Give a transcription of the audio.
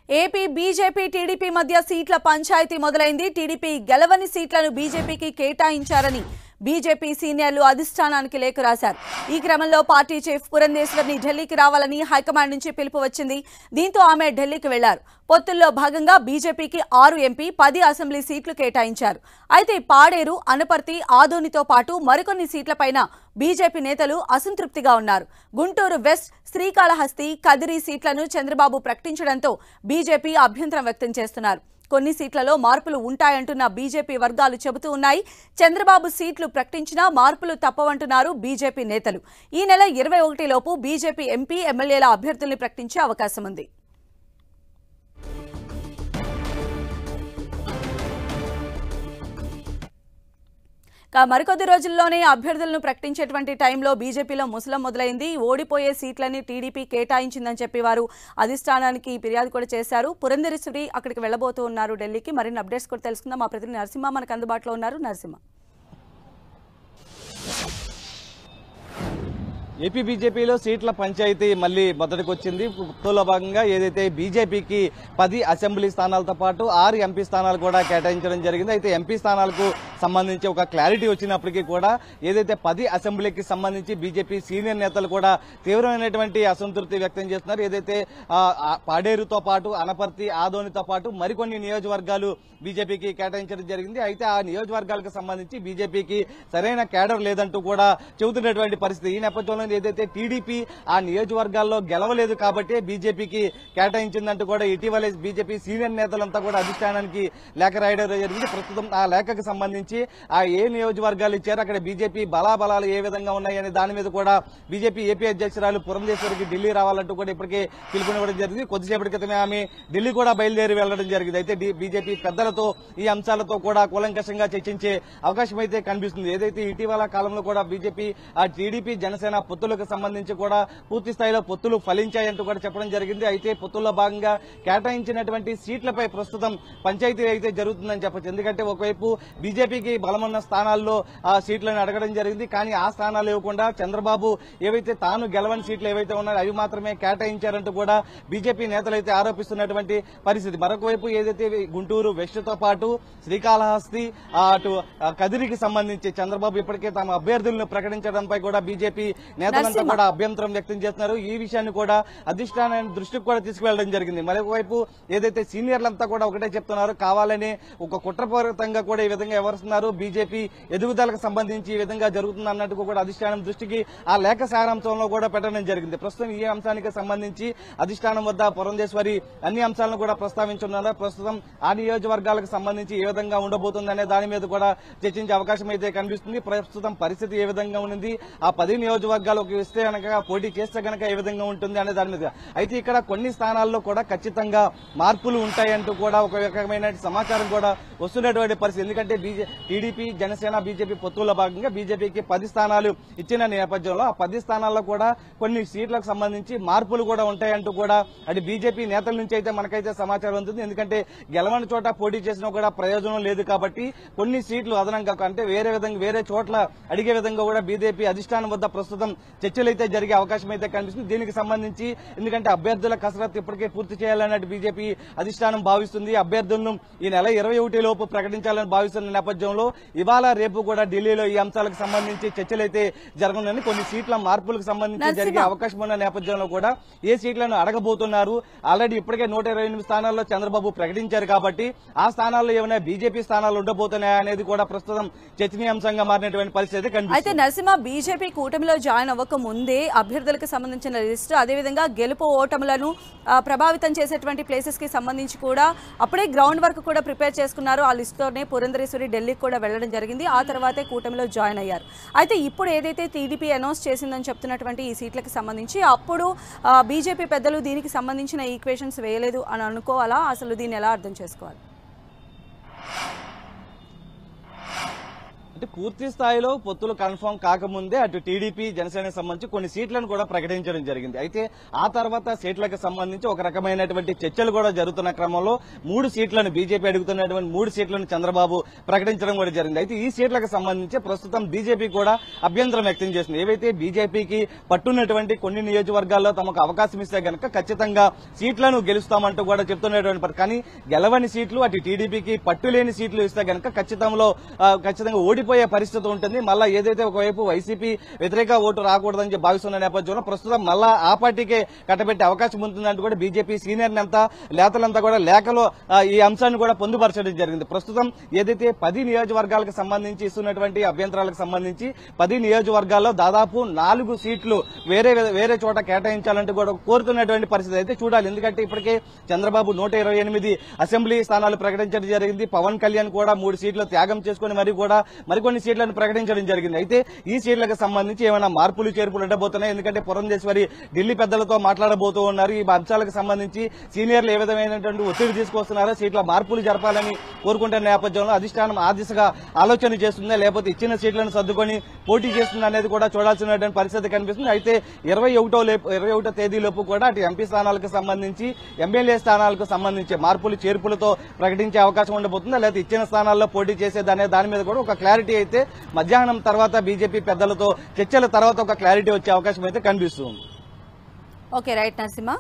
AP BJP TDP మధ్య సీట్ల పంచాయతీ మొదలైంది. టీడీపీ గెలవని సీట్లను బీజేపీకి కేటాయించారని బీజేపీ సీనియర్లు అధిష్టానానికి లేఖ రాశారు. ఈ క్రమంలో పార్టీ చీఫ్ పురంధేశ్వరిని ఢిల్లీకి రావాలని హైకమాండ్ నుంచి పిలుపు వచ్చింది. దీంతో ఆమె ఢిల్లీకి వెళ్లారు. పొత్తుల్లో భాగంగా బీజేపీకి 6 ఎంపీ 10 అసెంబ్లీ సీట్లు కేటాయించారు. అయితే పాడేరు, అనపర్తి, ఆదోనితో పాటు మరికొన్ని సీట్లపైన బీజేపీ నేతలు అసంతృప్తిగా ఉన్నారు. గుంటూరు వెస్ట్, శ్రీకాళహస్తి, కదిరి సీట్లను చంద్రబాబు ప్రకటించడంతో బీజేపీ అభ్యంతరం వ్యక్తం చేస్తున్నారు. కొన్ని సీట్లలో మార్పులు ఉంటాయంటున్న బీజేపీ వర్గాలు చెబుతూ ఉన్నాయి. చంద్రబాబు సీట్లు ప్రకటించినా మార్పులు తప్పవంటున్నారు బీజేపీ నేతలు. ఈ నెల 21 లోపు బీజేపీ ఎంపీ, ఎమ్మెల్యేల అభ్యర్థుల్ని ప్రకటించే అవకాశం ఉంది. మరికొద్ది రోజుల్లోనే అభ్యర్థులను ప్రకటించేటువంటి టైంలో బీజేపీలో ముసలం మొదలైంది. ఓడిపోయే సీట్లని టీడీపీ కేటాయించిందని చెప్పి వారు అధిష్టానానికి ఫిర్యాదు కూడా చేశారు. పురంధేశ్వరి అక్కడికి వెళ్లబోతూ ఉన్నారు ఢిల్లీకి. మరిన్ని అప్డేట్స్ కూడా తెలుసుకుందాం. మా ప్రతినిధి నరసింహ మనకు అందుబాటులో ఉన్నారు. నరసింహ, ఏపీ బీజేపీలో సీట్ల పంచాయతీ మళ్లీ మొదటికి వచ్చింది. పొత్తులో భాగంగా ఏదైతే బీజేపీకి 10 అసెంబ్లీ స్థానాలతో పాటు 6 ఎంపీ స్థానాలు కూడా కేటాయించడం జరిగింది. అయితే ఎంపీ స్థానాలకు సంబంధించి ఒక క్లారిటీ వచ్చినప్పటికీ కూడా ఏదైతే 10 అసెంబ్లీకి సంబంధించి బీజేపీ సీనియర్ నేతలు కూడా తీవ్రమైనటువంటి అసంతృప్తి వ్యక్తం చేస్తున్నారు. ఏదైతే పాడేరుతో పాటు అనపర్తి, ఆదోనితో పాటు మరికొన్ని నియోజకవర్గాలు బీజేపీకి కేటాయించడం జరిగింది. అయితే ఆ నియోజకవర్గాలకు సంబంధించి బీజేపీకి సరైన కేడర్ లేదంటూ కూడా చెబుతున్నటువంటి పరిస్థితి. ఈ నేపథ్యంలో ఏదైతే టీడీపీ ఆ నియోజకవర్గాల్లో గెలవలేదు కాబట్టి బీజేపీకి కేటాయించిందంటూ కూడా ఇటీవలే బీజేపీ సీనియర్ నేతలంతా కూడా అధిష్టానానికి లేఖ రాయడం జరిగింది. ప్రస్తుతం ఆ లేఖకు సంబంధించి ఆ ఏ నియోజకవర్గాలు ఇచ్చారు, అక్కడ బీజేపీ బలాబలాలు ఏ విధంగా ఉన్నాయనే దాని మీద కూడా బీజేపీ ఏపీ అధ్యక్షురాలు పురంధేశ్వరికి ఢిల్లీ రావాలంటూ కూడా ఇప్పటికే పిలుపునివ్వడం జరిగింది. కొద్దిసేపటి క్రితమే ఆమె ఢిల్లీ కూడా బయలుదేరి వెళ్లడం జరిగింది. అయితే బీజేపీ పెద్దలతో ఈ అంశాలతో కూడా కూలంకషంగా చర్చించే అవకాశం అయితే కనిపిస్తుంది. ఏదైతే ఇటీవల కాలంలో కూడా బీజేపీ ఆ టీడీపీ జనసేన పొత్తులకు సంబంధించి కూడా పూర్తి స్థాయిలో పొత్తులు ఫలించాయంటూ కూడా చెప్పడం జరిగింది. అయితే పొత్తుల్లో భాగంగా కేటాయించినటువంటి సీట్లపై ప్రస్తుతం పంచాయతీ అయితే జరుగుతుందని చెప్పొచ్చు. ఎందుకంటే ఒకవైపు బీజేపీకి బలమున్న స్థానాల్లో ఆ సీట్లను అడగడం జరిగింది. కానీ ఆ స్థానాలు ఇవ్వకుండా చంద్రబాబు ఏవైతే తాను గెలవని సీట్లు ఏవైతే ఉన్నాయో అవి మాత్రమే కేటాయించారంటూ కూడా బీజేపీ నేతలు అయితే ఆరోపిస్తున్నటువంటి పరిస్థితి. మరొక వైపు ఏదైతే గుంటూరు వెస్ట్ తో పాటు శ్రీకాళహస్తి, అటు కదిరికి సంబంధించి చంద్రబాబు ఇప్పటికే తమ అభ్యర్థులను ప్రకటించడంపై కూడా బీజేపీ నేతలంతా కూడా అభ్యంతరం వ్యక్తం చేస్తున్నారు. ఈ విషయాన్ని కూడా అధిష్టానాన్ని దృష్టికి కూడా తీసుకువెళ్లడం జరిగింది. మరొకవైపు ఏదైతే సీనియర్లంతా కూడా ఒకటే చెప్తున్నారు, కావాలని ఒక కుట్రపూరితంగా కూడా ఈ విధంగా ఎవరుస్తున్నారు, బీజేపీ ఎదుగుదలకు సంబంధించి ఈ విధంగా జరుగుతుంది అన్నట్టు కూడా అధిష్టానం దృష్టికి ఆ లేఖ సారాంశంలో కూడా పెట్టడం జరిగింది. ప్రస్తుతం ఈ అంశానికి సంబంధించి అధిష్టానం వద్ద పురంధేశ్వరి అన్ని అంశాలను కూడా ప్రస్తావించున్నారు. ప్రస్తుతం ఆ నియోజకవర్గాలకు సంబంధించి ఏ విధంగా ఉండబోతుందనే దాని మీద కూడా చర్చించే అవకాశం అయితే కనిపిస్తుంది. ప్రస్తుతం పరిస్థితి ఏ విధంగా ఉంది, ఆ 10 నియోజకవర్గాలకు ఇస్తే కనుక పోటీ చేస్తే కనుక ఏ విధంగా ఉంటుంది అనే దాని మీద. అయితే ఇక్కడ కొన్ని స్థానాల్లో కూడా ఖచ్చితంగా మార్పులు ఉంటాయంటూ కూడా ఒక రకమైన సమాచారం కూడా వస్తున్నటువంటి పరిస్థితి. ఎందుకంటే టీడీపీ జనసేన బీజేపీ పొత్తుల్లో భాగంగా బీజేపీకి 10 స్థానాలు ఇచ్చిన నేపథ్యంలో ఆ 10 స్థానాల్లో కూడా కొన్ని సీట్లకు సంబంధించి మార్పులు కూడా ఉంటాయంటూ కూడా అది బీజేపీ నేతల నుంచి అయితే మనకైతే సమాచారం ఉంటుంది. ఎందుకంటే గెలవని చోట పోటీ చేసినా కూడా ప్రయోజనం లేదు కాబట్టి కొన్ని సీట్లు అదనంగా అంటే వేరే చోట్ల అడిగే విధంగా కూడా బీజేపీ అధిష్టానం వద్ద ప్రస్తుతం చర్చలు అయితే జరిగే అవకాశం అయితే కనిపిస్తుంది. దీనికి సంబంధించి ఎందుకంటే అభ్యర్థుల కసరత్తు ఇప్పటికే పూర్తి చేయాలన్నట్టు బీజేపీ అధిష్టానం భావిస్తుంది. అభ్యర్థులను ఈ నెల 21 లోపు ప్రకటించాలని భావిస్తున్న నేపథ్యంలో ఇవాళ రేపు కూడా ఢిల్లీలో ఈ అంశాలకు సంబంధించి చర్చలు అయితే జరగనుందని, కొన్ని సీట్ల మార్పులకు సంబంధించి జరిగే అవకాశం ఉన్న నేపథ్యంలో కూడా ఏ సీట్లను అడగబోతున్నారు, ఆల్రెడీ ఇప్పటికే 128 స్థానాల్లో చంద్రబాబు ప్రకటించారు కాబట్టి ఆ స్థానాల్లో ఏమైనా బీజేపీ స్థానాలు ఉండబోతున్నాయా అనేది కూడా ప్రస్తుతం చర్చనీయాంశంగా మారినటువంటి పరిస్థితి కనిపిస్తుంది. అయితే నరసింహ, బీజేపీ కూటమిలో జాయిన్ అవ్వక ముందే అభ్యర్థులకు సంబంధించిన లిస్టు, అదేవిధంగా గెలుపు ఓటములను ప్రభావితం చేసేటువంటి ప్లేసెస్ కి సంబంధించి కూడా అప్పుడే గ్రౌండ్ వర్క్ కూడా ప్రిపేర్ చేసుకున్నారు. ఆ లిస్టుతోనే పురంధేశ్వరి ఢిల్లీకి కూడా వెళ్లడం జరిగింది. ఆ తర్వాతే కూటమిలో జాయిన్ అయ్యారు. అయితే ఇప్పుడు ఏదైతే టీడీపీ అనౌన్స్ చేసిందని చెప్తున్నటువంటి ఈ సీట్లకు సంబంధించి అప్పుడు బీజేపీ పెద్దలు దీనికి సంబంధించిన ఈక్వేషన్స్ వేయలేదు అని అనుకోవాలా? అసలు దీన్ని ఎలా అర్థం చేసుకోవాలి? అంటే పూర్తి స్థాయిలో పొత్తులు కన్ఫర్మ్ కాకముందే అటు టీడీపీ జనసేనకు సంబంధించి కొన్ని సీట్లను కూడా ప్రకటించడం జరిగింది. అయితే ఆ తర్వాత సీట్లకు సంబంధించి ఒక రకమైనటువంటి చర్చలు కూడా జరుగుతున్న క్రమంలో 3 సీట్లను బీజేపీ అడుగుతున్నటువంటి 3 సీట్లను చంద్రబాబు ప్రకటించడం కూడా జరిగింది. అయితే ఈ సీట్లకు సంబంధించి ప్రస్తుతం బీజేపీ కూడా అభ్యంతరం వ్యక్తం చేసింది. ఏవైతే బీజేపీకి పట్టున్నటువంటి కొన్ని నియోజకవర్గాల్లో తమకు అవకాశం ఇస్తే గనక ఖచ్చితంగా సీట్లను గెలుస్తామంటూ కూడా చెప్తున్నటువంటి కానీ గెలవని సీట్లు అటు టీడీపీకి పట్టులేని సీట్లు ఇస్తే గనక ఖచ్చితంగా ఓడిపోయే పరిస్థితి ఉంటుంది. మళ్ళా ఏదైతే ఒకవైపు వైసీపీ వ్యతిరేక ఓటు రాకూడదని చెప్పి భావిస్తున్న నేపథ్యంలో ప్రస్తుతం మళ్ళా ఆ పార్టీకే కట్టబెట్టే అవకాశం ఉంటుందంటూ కూడా బీజేపీ సీనియర్ నేతలంతా కూడా లేఖలో ఈ అంశాన్ని కూడా పొందుపరచడం జరిగింది. ప్రస్తుతం ఏదైతే 10 నియోజకవర్గాలకు సంబంధించి ఇస్తున్నటువంటి అభ్యంతరాలకు సంబంధించి 10 నియోజకవర్గాల్లో దాదాపు 4 సీట్లు వేరే చోట కేటాయించాలంటూ కూడా కోరుతున్నటువంటి పరిస్థితి అయితే చూడాలి. ఎందుకంటే ఇప్పటికే చంద్రబాబు 128 అసెంబ్లీ స్థానాలు ప్రకటించడం జరిగింది. పవన్ కళ్యాణ్ కూడా 3 సీట్లు త్యాగం చేసుకుని మరికొన్ని సీట్లను ప్రకటించడం జరిగింది. అయితే ఈ సీట్లకు సంబంధించి ఏమైనా మార్పులు చేర్పులు ఉండబోతున్నాయి. ఎందుకంటే పురంధేశ్వరి ఢిల్లీ పెద్దలతో మాట్లాడబోతూ ఉన్నారు. ఈ అంశాలకు సంబంధించి సీనియర్లు ఏ విధమైనటువంటి ఒత్తిడి తీసుకొస్తున్నారో సీట్ల మార్పులు జరపాలని కోరుకుంటున్న నేపథ్యంలో అధిష్టానం ఆ దిశగా ఆలోచన చేస్తుందా లేకపోతే ఇచ్చిన సీట్లను సర్దుకొని పోటీ చేస్తుందా అనేది కూడా చూడాల్సినటువంటి పరిస్థితి కనిపిస్తుంది. అయితే 21వ తేదీలోపు కూడా అటు ఎంపీ స్థానాలకు సంబంధించి ఎమ్మెల్యే స్థానాలకు సంబంధించి మార్పులు చేర్పులతో ప్రకటించే అవకాశం ఉండబోతుందా లేకపోతే ఇచ్చిన స్థానాల్లో పోటీ చేసేదనే దాని మీద కూడా ఒక క్లారిటీ అయితే మధ్యాహ్నం తర్వాత బీజేపీ పెద్దలతో చర్చల తర్వాత ఒక క్లారిటీ వచ్చే అవకాశం అయితే కనిపిస్తుంది. Okay right Narasimha.